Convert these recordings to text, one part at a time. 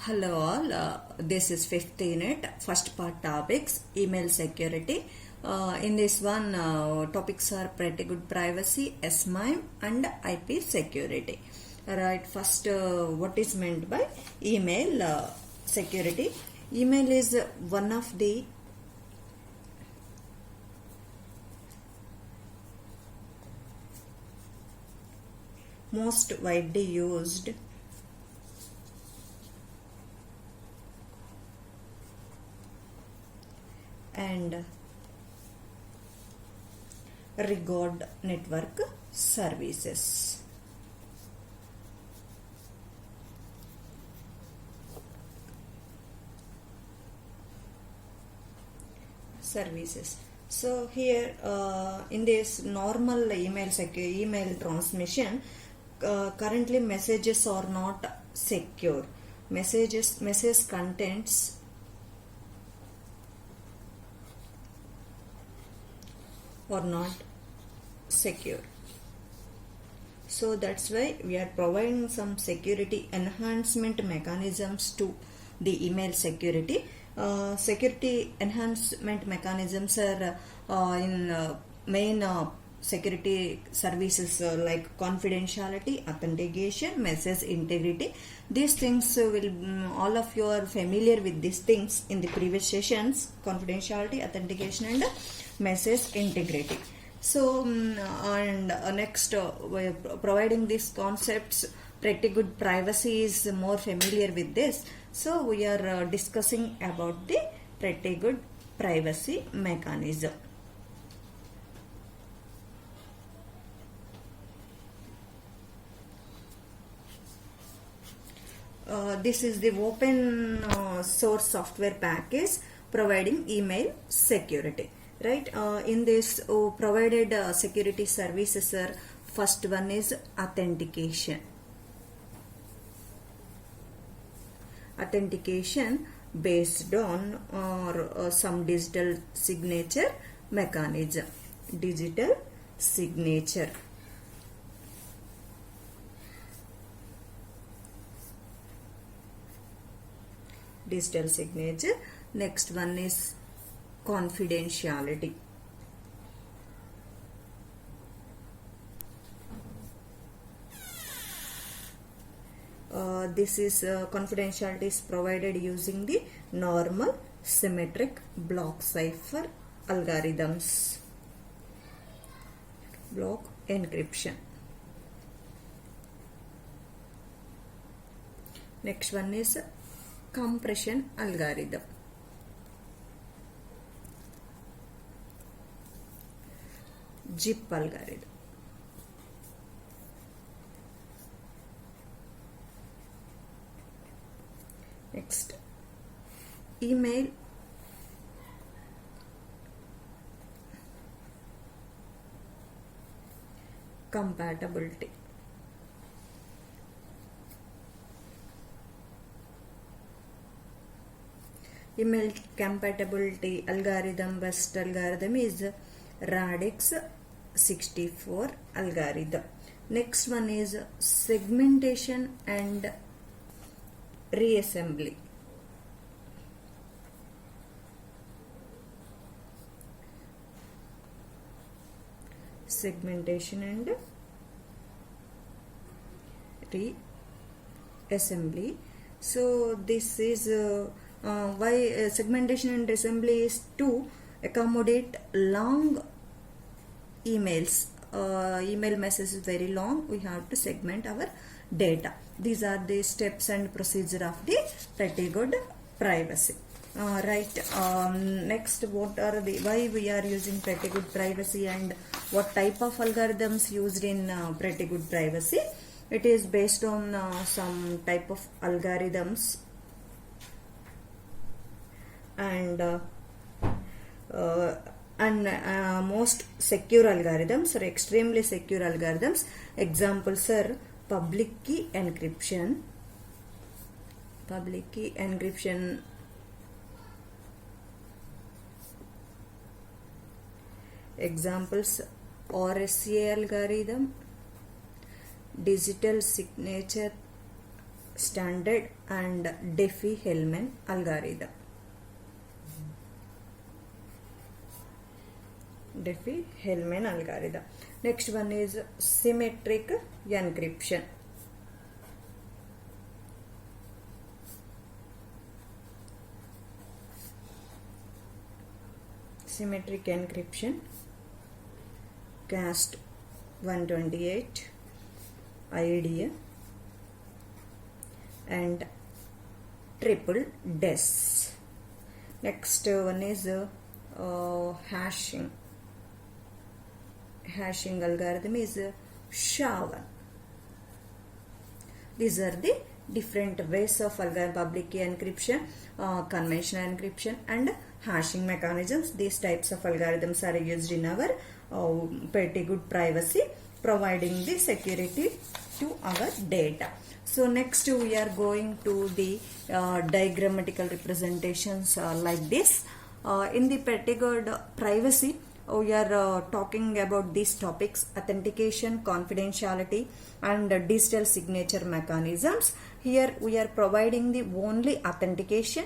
Hello all, this is 5th unit, first part topics, email security. In this one, topics are pretty good privacy, SMIME and IP security. Right, first what is meant by email security? Email is one of the most widely used and regard network services. So here in this normal email transmission, currently messages are not secure. Message contents or not secure. So that's why we are providing some security enhancement mechanisms to the email security. Security enhancement mechanisms are in main security services like confidentiality, authentication, message integrity. These things all of you are familiar with these things in the previous sessions: confidentiality, authentication, and message integrity. So next we're providing these concepts. Pretty good privacy is more familiar with this. So we are discussing about the pretty good privacy mechanism. This is the open source software package providing email security. Right, in this provided security services are, first one is authentication. Authentication based on some digital signature mechanism. Digital signature. Digital signature. Next one is confidentiality. This is confidentiality is provided using the normal symmetric block cipher algorithms. Block encryption. Next one is compression algorithm. ZIP algorithm. Next, email compatibility. Email compatibility algorithm, best algorithm is Radix 64 algorithm. Next one is segmentation and reassembly. Segmentation and reassembly. So this is why segmentation and assembly is to accommodate long emails. Email message is very long. We have to segment our data. These are the steps and procedure of the pretty good privacy. Next, what are the why we are using pretty good privacy and what type of algorithms used in pretty good privacy? It is based on some type of algorithms and most secure algorithms or extremely secure algorithms. Examples are public key encryption. Public key encryption. Examples: RSA algorithm, digital signature standard and Diffie-Hellman algorithm. Diffie-Hellman algorithm. Next one is symmetric encryption. Symmetric encryption, cast 128 IDEA and triple DES. Next one is hashing. Hashing algorithm is SHA-1. These are the different ways of public key encryption, conventional encryption and hashing mechanisms. These types of algorithms are used in our pretty good privacy, providing the security to our data. So next we are going to the diagrammatical representations like this. In the pretty good privacy, we are talking about these topics: authentication, confidentiality and digital signature mechanisms. Here we are providing the only authentication.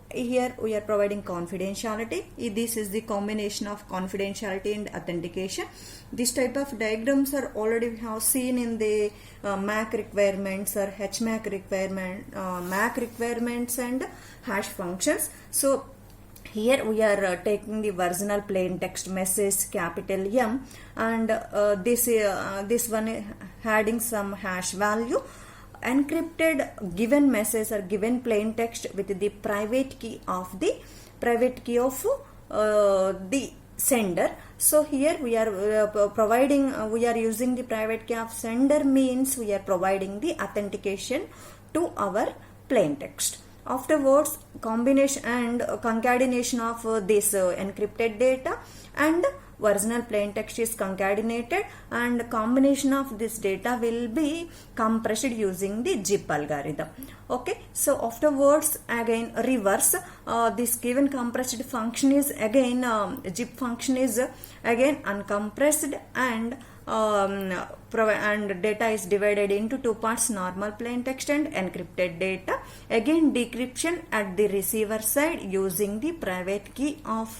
Here we are providing confidentiality. This is the combination of confidentiality and authentication. This type of diagrams are already we have seen in the MAC requirements or HMAC requirement, MAC requirements and hash functions. So here we are taking the original plain text message capital M, and this one adding some hash value, encrypted given message or given plain text with the private key of the sender. So here we are providing, we are using the private key of sender, means we are providing the authentication to our plain text. Afterwards, combination and concatenation of this encrypted data and original plain text is concatenated, and combination of this data will be compressed using the zip algorithm. Okay, so afterwards again reverse, this given compressed function is again zip function is again uncompressed, and data is divided into two parts: normal plain text and encrypted data. Again decryption at the receiver side using the private key of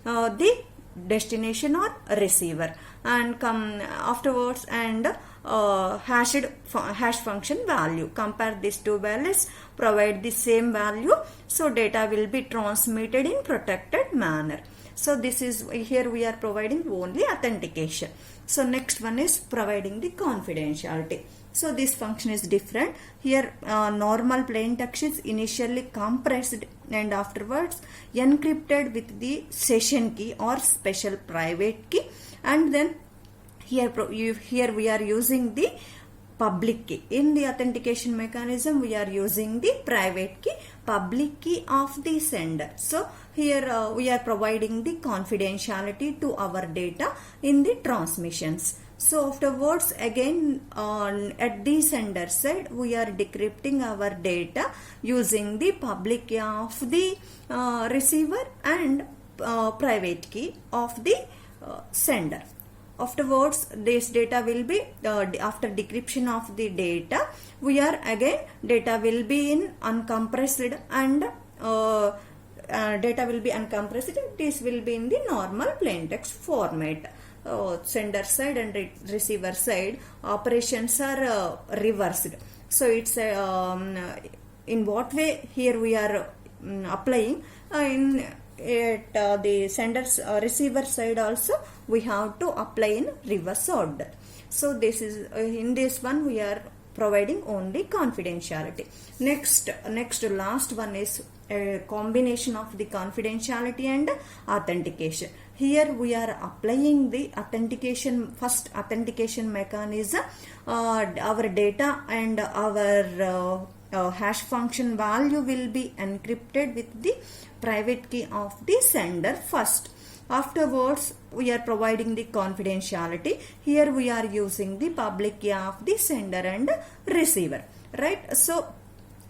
the destination or receiver, and come afterwards and hash function value. Compare these two values, provide the same value, so data will be transmitted in protected manner. So this is, here we are providing only authentication. So next one is providing the confidentiality. So this function is different. Here normal plain text is initially compressed and afterwards encrypted with the session key or special private key, and then here we are using the public key. In the authentication mechanism we are using the private key, public key of the sender. So here we are providing the confidentiality to our data in the transmissions. So afterwards again at the sender side we are decrypting our data using the public key of the receiver and private key of the sender. Afterwards this data will be after decryption of the data, we are again data will be in uncompressed and data will be uncompressed. This will be in the normal plain text format. Sender side and receiver side operations are reversed. So it's in what way here we are applying at the sender's receiver side also we have to apply in reverse order. So this is in this one we are providing only confidentiality. Next last one is a combination of the confidentiality and authentication. Here we are applying the first authentication mechanism. Our data and our hash function value will be encrypted with the private key of the sender first. Afterwards we are providing the confidentiality. Here we are using the public key of the sender and receiver, right? So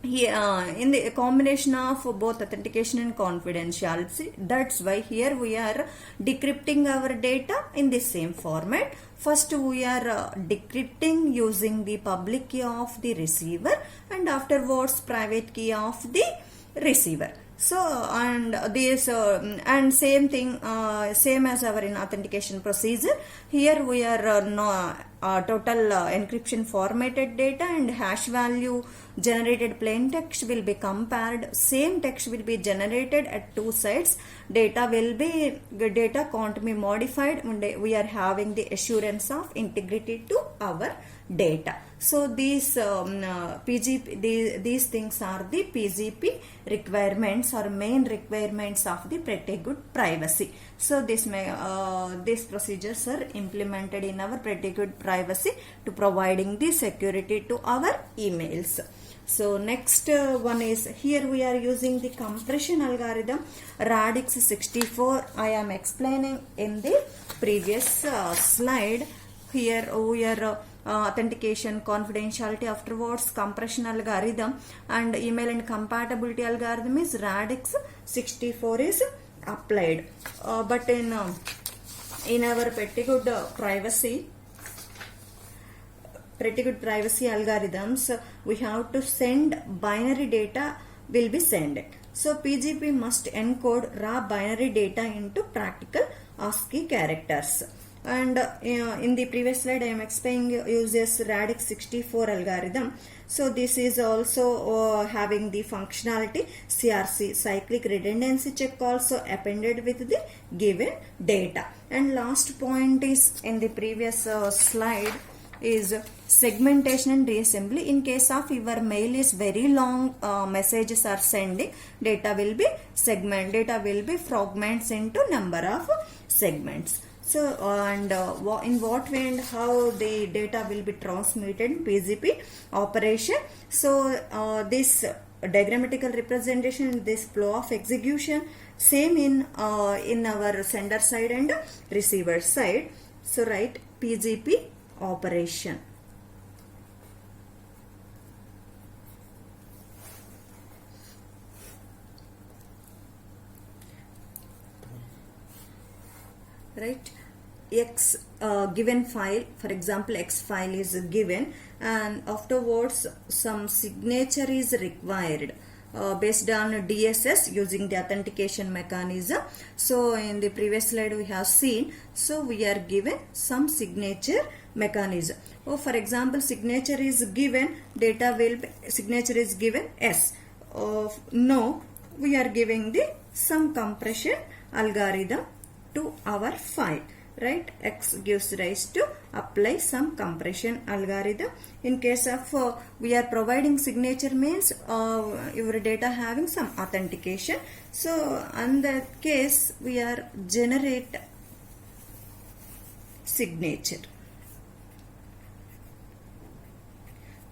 here in the combination of both authentication and confidentiality. That's why here we are decrypting our data in the same format. First we are decrypting using the public key of the receiver, and afterwards private key of the receiver. So and this and same thing, same as our in authentication procedure. Here we are total encryption formatted data and hash value generated plain text will be compared. Same text will be generated at two sides. Data can't be modified. We are having the assurance of integrity to our data. So these these things are the PGP requirements or main requirements of the Pretty Good Privacy. So these procedures are implemented in our Pretty Good Privacy to providing the security to our emails. So next one is, here we are using the compression algorithm Radix 64. I am explaining in the previous slide. Here we are authentication, confidentiality, afterwards compression algorithm, and email and compatibility algorithm is Radix 64 is applied. But in our Pretty Good Privacy algorithms, we have to send binary data will be sent. So PGP must encode raw binary data into practical ASCII characters. And in the previous slide I am explaining uses Radix 64 algorithm. So this is also having the functionality CRC, cyclic redundancy check, also appended with the given data. And last point is in the previous slide is segmentation and reassembly. In case of your mail is very long, messages are sending, data will be fragments into number of segments. So and in what way and how the data will be transmitted in PGP operation. So this diagrammatical representation, this flow of execution, same in our sender side and receiver side. So write PGP operation. Right, X given file, for example X file is given, and afterwards some signature is required based on DSS using the authentication mechanism. So in the previous slide we have seen, so we are given some signature mechanism. For example, signature is given, signature is given S. No, we are giving the some compression algorithm to our file, right? X gives rise to apply some compression algorithm. In case of we are providing signature means your data having some authentication. So in that case we are generate signature.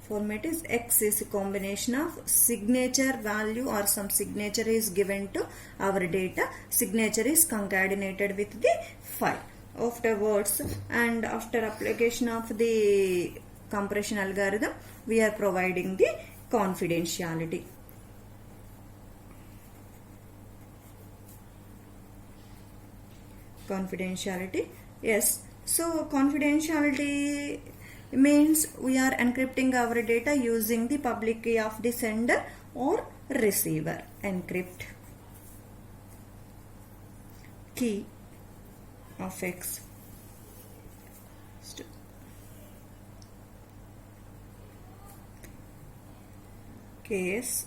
Format is X is a combination of signature value or some signature is given to our data. Signature is concatenated with the file. Afterwards, and after application of the compression algorithm, we are providing the confidentiality. Confidentiality, yes. So confidentiality means we are encrypting our data using the public key of the sender or receiver. Encrypt key of X case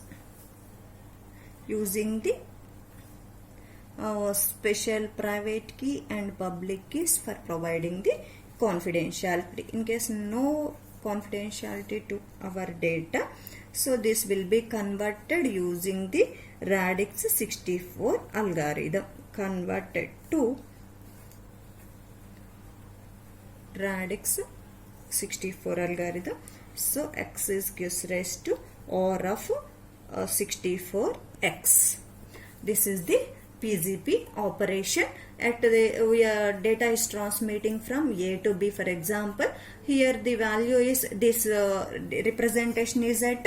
using the special private key and public keys for providing the confidentiality. In case no confidentiality to our data, so this will be converted using the Radix 64 algorithm. Converted to Radix 64 algorithm. So X is gives rise to OR of 64X. This is the PGP operation. At the data is transmitting from A to B. For example, here the value is this representation is at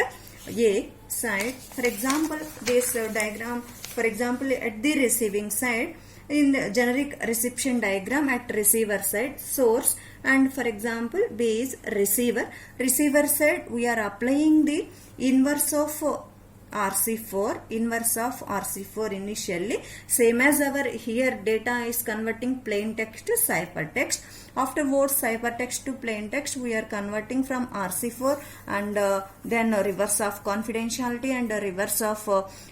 A side. For example, this diagram, for example, at the receiving side, in the generic reception diagram at receiver side, source, and for example, B is receiver. Receiver side, we are applying the inverse of RC4, inverse of RC4 initially, same as our here data is converting plain text to ciphertext. Afterwards, ciphertext to plain text, we are converting from RC4 and then reverse of confidentiality and reverse of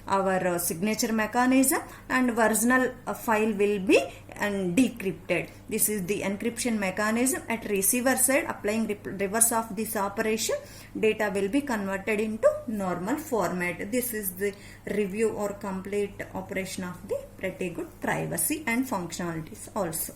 our signature mechanism, and original file will be decrypted. This is the encryption mechanism at receiver side. Applying reverse of this operation, data will be converted into normal format. This is the review or complete operation of the Pretty Good privacy and functionalities also.